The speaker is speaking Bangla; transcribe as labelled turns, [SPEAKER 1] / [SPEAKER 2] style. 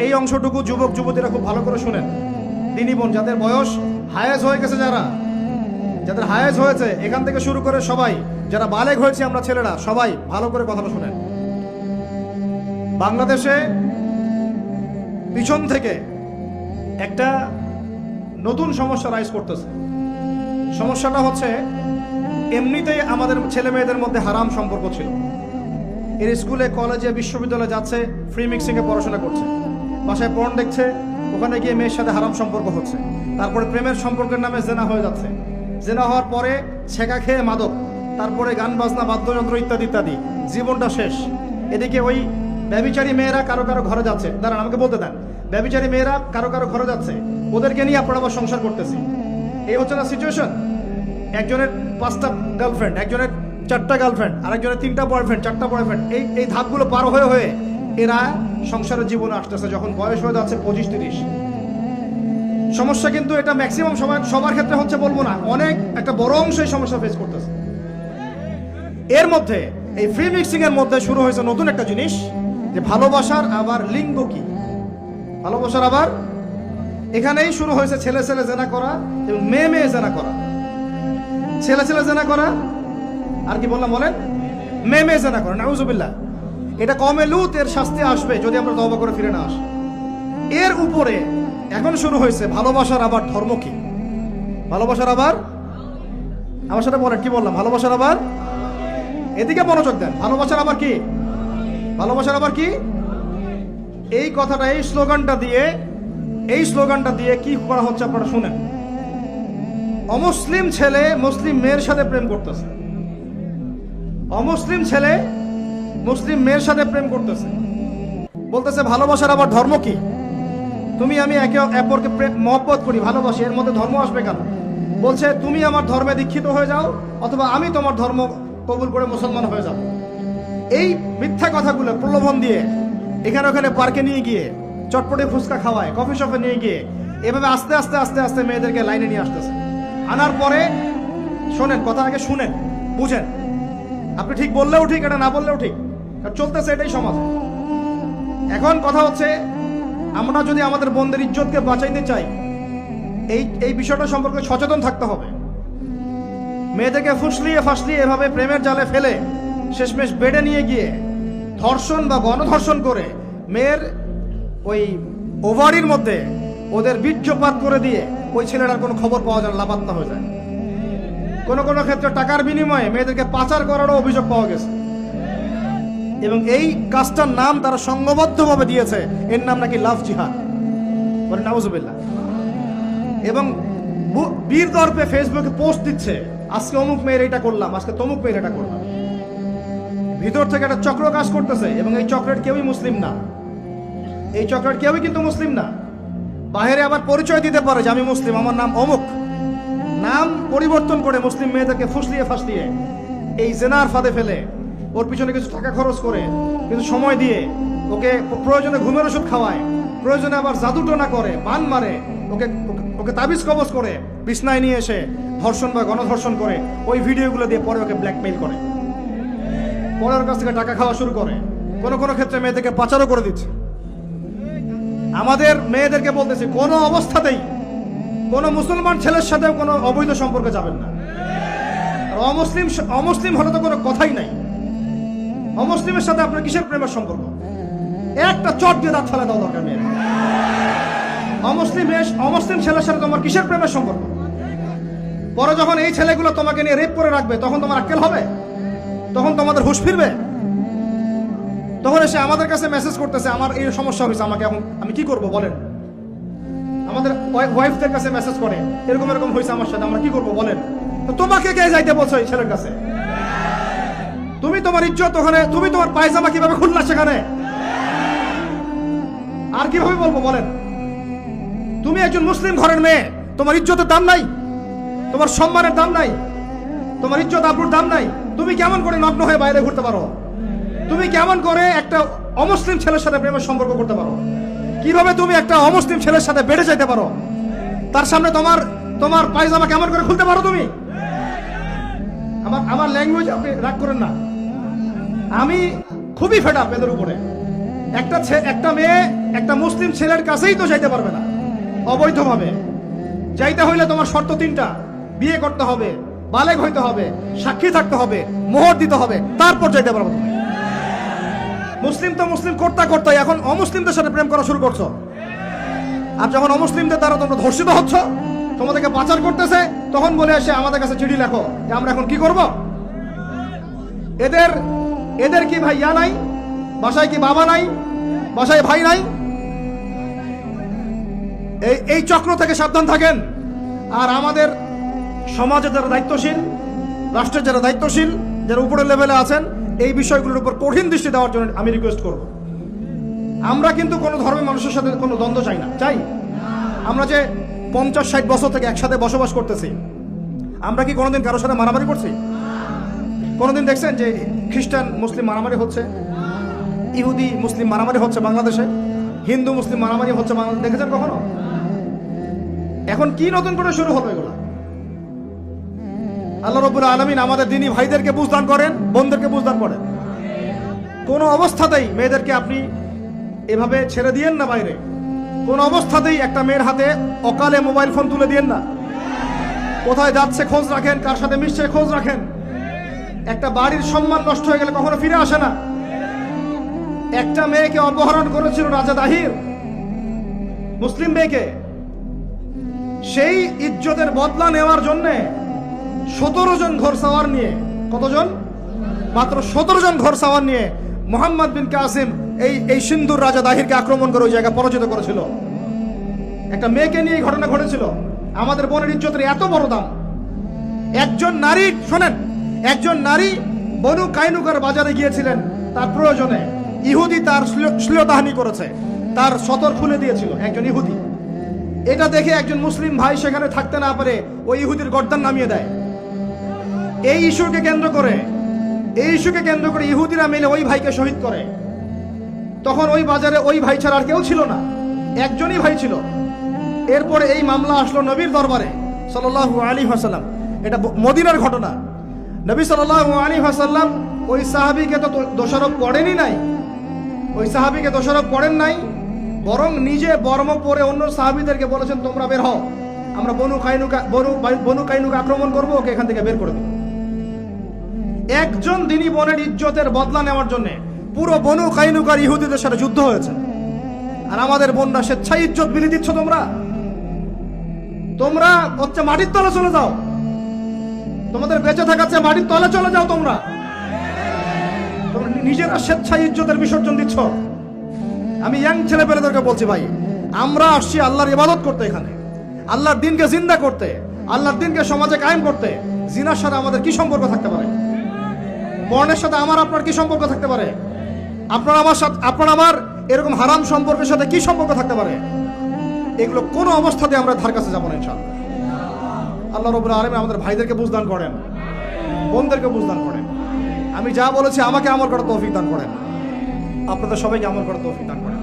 [SPEAKER 1] এই অংশটুকু যুবক যুবতীরা খুব ভালো করে শুনেন। দিনী বোন যাদের বয়স হায়েজ হয়ে গেছে, যাদের হায়েজ হয়েছে, এখান থেকে শুরু করে সবাই যারা বালেগ হয়েছে আমরা ছেলেরা, সবাই ভালো করে কথাটা শুনেন। বাংলাদেশে পিছন থেকে একটা নতুন সমস্যা রাইজ করতেছে। সমস্যাটা হচ্ছে এমনিতেই আমাদের ছেলে মেয়েদের মধ্যে হারাম সম্পর্ক ছিল। এর স্কুলে কলেজে বিশ্ববিদ্যালয়ে যাচ্ছে, ফ্রি মিক্সিংয়ে পড়াশোনা করছে, বাসায় পর্ন দেখছে, ওখানে গিয়ে মেয়ের সাথে হারাম সম্পর্ক হচ্ছে, তারপরে প্রেমের সম্পর্কের নামে জেনা হয়ে যাচ্ছে, জেনা হওয়ার পরে ছেঁকা খেয়ে মাদক, তারপরে গান বাজনা বাদ্যযন্ত্র ইত্যাদি ইত্যাদি, জীবনটা শেষ। এদিকে ওই ব্যভিচারী মেয়েরা কারো কারো ঘরে যাচ্ছে, দাঁড়ান আমাকে বলতে দেন, ব্যভিচারী মেয়েরা কারো কারো ঘরে যাচ্ছে, ওদেরকে নিয়ে আপনারা আবার সংসার করতেছি। এই হচ্ছে না সিচুয়েশন। একজনের 5টা গার্লফ্রেন্ড, একজনের 4টা গার্লফ্রেন্ড, আরেকজনের 3টা বয়ফ্রেন্ড, 4টা বয়ফ্রেন্ড, এই ধাপগুলো পার হয়ে হয়ে এরা সংসারের জীবনে আসতেছে যখন বয়স হয়ে যাচ্ছে 25-30। সমস্যা কিন্তু এটা ম্যাক্সিমাম সবার ক্ষেত্রে হচ্ছে বলবো না, অনেক একটা বড় অংশ এই সমস্যা ফেস করতেছে। এর মধ্যে এই ফ্রি মিক্সিং এর মধ্যে শুরু হয়েছে নতুন একটা জিনিস, যে ভালোবাসার আবার লিঙ্গ কি, ভালোবাসার আবার এখানেই শুরু হয়েছে ছেলে ছেলে জেনা করা এবং মেয়ে মেয়ে জেনা করা। ছেলে ছেলে জেনা করা আর কি বললাম বলেন, মেয়ে মেয়ে জেনা করা, নাউজুবিল্লাহ। এটা কমে লুত, এর শাস্তি আসবে যদি আমরা তওবা করে ফিরে না আসি। এর উপরে এখন শুরু হয়েছে ভালোবাসার আবার ধর্ম কি, ভালোবাসার আবার, আমার সাথে বলেন কি বললাম, ভালোবাসার আবার, এদিকে মনোযোগ দেন, ভালোবাসার আবার কি, ভালোবাসার আবার কি, এই কথাটা এই স্লোগানটা দিয়ে কি করা হচ্ছে আপনারা শুনেন। অমুসলিম ছেলে মুসলিম মেয়ের সাথে প্রেম করতেছে, অমুসলিম ছেলে মুসলিম মেয়ের সাথে প্রেম করতেছে, বলতেছে ভালোবাসার আবার ধর্ম কি, তুমি আমি একে অপরকে মহব্বত করি, ভালোবাসি, এর মধ্যে ধর্ম আসবে কেন? বলছে তুমি আমার ধর্মে দীক্ষিত হয়ে যাও অথবা আমি তোমার ধর্ম কবুল করে মুসলমান হয়ে যাব। এই মিথ্যা কথাগুলো প্রলোভন দিয়ে এখানে ওখানে পার্কে নিয়ে গিয়ে চটপটে ফুচকা খাওয়ায়, কফি শপে নিয়ে গিয়ে এভাবে আস্তে আস্তে আস্তে আস্তে মেয়েদেরকে লাইনে নিয়ে আসতেছে। আনার পরে শোনেন, কথা আগে শুনেন, বুঝেন। আপনি ঠিক বললেও ঠিক, এটা না বললেও ঠিক, চলতেছে এটাই সমাজ। এখন কথা হচ্ছে, আমরা যদি আমাদের বোনদের ইজ্জতকে বাঁচাইতে চাই, এই বিষয়টা সম্পর্কে সচেতন থাকতে হবে। মেয়েদেরকে ফুসলিয়ে ফাসলিয়ে এভাবে প্রেমের জালে ফেলে শেষমেশ বেডে নিয়ে গিয়ে ধর্ষণ বা গণধর্ষণ করে মেয়ের ওই ওভারির মধ্যে ওদের বীর্যপাত করে দিয়ে ওই ছেলেটার কোনো খবর পাওয়া যায় না, লাপাত্তা হয়ে যায়। কোনো কোনো ক্ষেত্রে টাকার বিনিময়ে মেয়েদেরকে পাচার করারও অভিযোগ পাওয়া গেছে। এবং এই কাজটার নাম তারা সংঘবদ্ধভাবে দিয়েছে, এর নাম নাকি লাভ জিহাদ, বলে নাউজুবিল্লাহ। এবং বীর দর্পে ফেসবুকে পোস্ট দিচ্ছে, আজকে অমুক মেয়ের এটা করলাম, আজকে তমুক মেয়ের এটা করলাম। ভিতর থেকে একটা চক্র কাজ করতেছে এবং এই চক্রের কেউই মুসলিম না, এই চক্রের কেউই কিন্তু মুসলিম না। বাইরে আবার পরিচয় দিতে পারে যে আমি মুসলিম, আমার নাম অমুক, নাম পরিবর্তন করে মুসলিম মেয়েদেরকে ফুসলিয়ে ফাসলিয়ে এই জেনার ফাঁদে ফেলে ওর পিছনে কিছু টাকা খরচ করে, কিছু সময় দিয়ে ওকে প্রয়োজনে ঘুমের ওষুধ খাওয়ায়, প্রয়োজনে আবার জাদুটোনা করে, বান মারে, ওকে তাবিজ কবজ করে বিছনায় নিয়ে এসে ধর্ষণ বা গণধর্ষণ করে ওই ভিডিওগুলো দিয়ে পরে ওকে ব্ল্যাকমেইল করে, পরে ওর কাছ থেকে টাকা খাওয়া শুরু করে। কোনো কোনো ক্ষেত্রে মেয়েদেরকে পাচারও করে দিচ্ছে। আমাদের মেয়েদেরকে বলতেছি, কোনো অবস্থাতেই কোনো মুসলমান ছেলের সাথেও কোনো অবৈধ সম্পর্কে যাবেন না। আর অমুসলিম হলে তো কোনো কথাই নাই। অমুসলিমের সাথে আপনার কিসের প্রেমের সম্পর্ক? একটা চট দিয়ে দাঁত ফেলে দেওয়া দরকার মেয়ের। অমুসলিম ছেলের সাথে তোমার কিসের প্রেমের সম্পর্ক? পরে যখন এই ছেলেগুলো তোমাকে নিয়ে রেপ করে রাখবে, তখন তোমার আক্কেল হবে? তখন তোমাদের হুঁশ ফিরবে? তখন এসে আমাদের কাছে মেসেজ করতেছে, আমার এই সমস্যা হয়েছে, আমাকে এখন আমি কি করব বলেন। আমাদের ওয়াইফদের কাছে মেসেজ করে, এরকম এরকম হয়েছে আমার সাথে, আমরা কি করব বলেন। তো তোমাকে কে যাইতে বলছো এই ছেলের কাছে? তুমি তোমার ইজ্জত ওখানে, তুমি তোমার পায়জামা কিভাবে খুললা সেখানে, আর কিভাবে বলবো বলেন? তুমি একজন মুসলিম ঘরের মেয়ে, তোমার ইজ্জতের দাম নাই, তোমার সম্মানের দাম নাই, তোমার ইজ্জত আবরুর দাম নাই। তুমি কেমন করে নগ্ন হয়ে বাইরে ঘুরতে পারো? তুমি কেমন করে একটা অমুসলিম ছেলের সাথে প্রেমের সম্পর্ক করতে পারো? কিভাবে তুমি একটা অমুসলিম ছেলের সাথে বেড়ে যেতে পারো? তার সামনে তোমার পায়জামা কেমন করে খুলতে পারো তুমি? আমার ল্যাঙ্গুয়েজ আপনি রাগ করেন না, আমি খুবই ফেড আপ এদের উপরে। একটা মেয়ে একটা মুসলিম ছেলের কাছেই তো যাইতে পারবে না অবৈধভাবে। যাইতে হইলে তোমার শর্ত তিনটা: বিয়ে করতে হবে, বালেগ হইতে হবে, সাক্ষী থাকতে হবে, মোহর দিতে হবে, তারপর যাইতে পারবো তুমি। মুসলিম তো মুসলিম করতে করতে এখন অমুসলিমদের সাথে প্রেম করা শুরু করছো। আর যখন অমুসলিমদের দ্বারা তোমরা ধর্ষিত হচ্ছ, তোমাদেরকে পাচার করতেছে, তখন বলে আসে আমাদের কাছে চিঠি লেখো যে আমরা এখন কি করব। এদের কি ভাইয়া নাই? বাসায় কি বাবা নাই? বাসায় ভাই নাই? এই চক্র থেকে সাবধান থাকেন। আর আমাদের সমাজে যারা দায়িত্বশীল, রাষ্ট্রের যারা দায়িত্বশীল, যারা উপরের লেভেলে আছেন, এই বিষয়গুলোর উপর কঠিন দৃষ্টি দেওয়ার জন্য আমি রিকোয়েস্ট করব। আমরা কিন্তু কোনো ধর্মের মানুষের সাথে কোনো দ্বন্দ্ব চাই না। চাই আমরা যে 50-60 বছর থেকে একসাথে বসবাস করতেছি, আমরা কি কোনোদিন কারোর সাথে মারামারি করছি? কোনোদিন দেখছেন যে খ্রিস্টান মুসলিম মারামারি হচ্ছে? ইহুদি মুসলিম মারামারি হচ্ছে বাংলাদেশে? হিন্দু মুসলিম মারামারি হচ্ছে বাংলাদেশে? দেখেছেন কখনো? এখন কি নতুন করে শুরু হলো এগুলা? আল্লাহ রাব্বুল আলামিন আমাদের দ্বীনি ভাইদেরকে বুঝদান করেন, বোনদেরকে বুঝদান করেন। কোন অবস্থাতেই মেয়েদেরকে আপনি এভাবে ছেড়ে দিয়েন না বাইরে। কোন অবস্থাতেই একটা মেয়ের হাতে অকালে মোবাইল ফোন তুলে দিয়েন না। কোথায় যাচ্ছে খোঁজ রাখেন, কার সাথে মিশছে খোঁজ রাখেন। একটা বাড়ির সম্মান নষ্ট হয়ে গেলে কখনো ফিরে আসে না। একটা মেয়েকে অপহরণ করেছিল রাজা দাহির, মুসলিম মেয়েকে। সেই ইজ্জতের বদলা নেওয়ার জন্যে 17 জন ঘোড়সাওয়ার নিয়ে, কতজন? মাত্র 17 জন ঘোড়সাওয়ার নিয়ে মোহাম্মদ বিন কাসিম এই সিন্ধুর রাজা দাহিরকে আক্রমণ করে ওই জায়গা পরাজিত করেছিল। একটা মেয়েকে নিয়ে ঘটনা ঘটেছিল। আমাদের বোনের ইজ্জতের এত বড় দাম। একজন নারী, শোনেন, একজন নারী বনু কাইনুকার বাজারে গিয়েছিলেন তার প্রয়োজনে। ইহুদি তার শ্লীলতাহানি করেছে, তার সতর খুলে দিয়েছিল একজন ইহুদি। এটা দেখে একজন মুসলিম ভাই সেখানে থাকতে না পারে ওই ইহুদির গর্দান নামিয়ে দেয়। এই ইস্যুকে কেন্দ্র করে ইহুদিরা মিলে ওই ভাইকে শহীদ করে। তখন ওই বাজারে ওই ভাই ছাড়া আর কেউ ছিল না, একজনই ভাই ছিল। এরপরে এই মামলা আসলো নবীর দরবারে সাল্লাল্লাহু আলাইহি ওয়াসাল্লাম। এটা মদিনার ঘটনা। নবী সাল্লাল্লাহু আলাইহি ওয়াসাল্লাম ওই সাহাবীকে তো দোষারোপ করেন নাই, বরং নিজে বর্ম পরে অন্য সাহাবীদেরকে বলেছেন তোমরা বের হও, আমরা বনু কাইনুকা আক্রমণ করবো, ওকে এখান থেকে বের করে দেব। একজন দিনী বোনের ইজ্জতের বদলা নেওয়ার জন্য পুরো বনু কাইনুকার ইহুদিদের সাথে যুদ্ধ হয়েছে। আর আমাদের বোনরা স্বেচ্ছায় ইজ্জত বিলি দিচ্ছ। তোমরা হচ্ছে মাটির তলে চলে যাও। তোমাদের বেঁচে থাকাচ্ছে মাটির তলে চলে যাও। তোমরা নিজেরা স্বেচ্ছায় ইজ্জতের বিসর্জন দিচ্ছ। আমি ইয়াং ছেলে পেলেদেরকে বলছি, ভাই, আমরা আসছি আল্লাহর ইবাদত করতে, এখানে আল্লাহর দিনকে জিন্দা করতে, আল্লাহর দিনকে সমাজে কায়েম করতে। জিনার সাথে আমাদের কি সম্পর্ক থাকতে পারে? পর্নের সাথে আমার আপনার কি সম্পর্ক থাকতে পারে? আপনার আমার এরকম হারাম সম্পর্কের সাথে কি সম্পর্ক থাকতে পারে? এগুলো কোনো অবস্থাতে আমরা ধার কাছে যাবো না ইনশাআল্লাহ। আল্লাহ রাব্বুল আলামিন আমাদের ভাইদেরকে বুঝদান করেন, বোনদেরকে বুঝদান করেন। আমি যা বলেছি আমাকে আমল করার তৌফিক দান করেন, আপনাদের সবাইকে আমল করার তৌফিক দান করেন।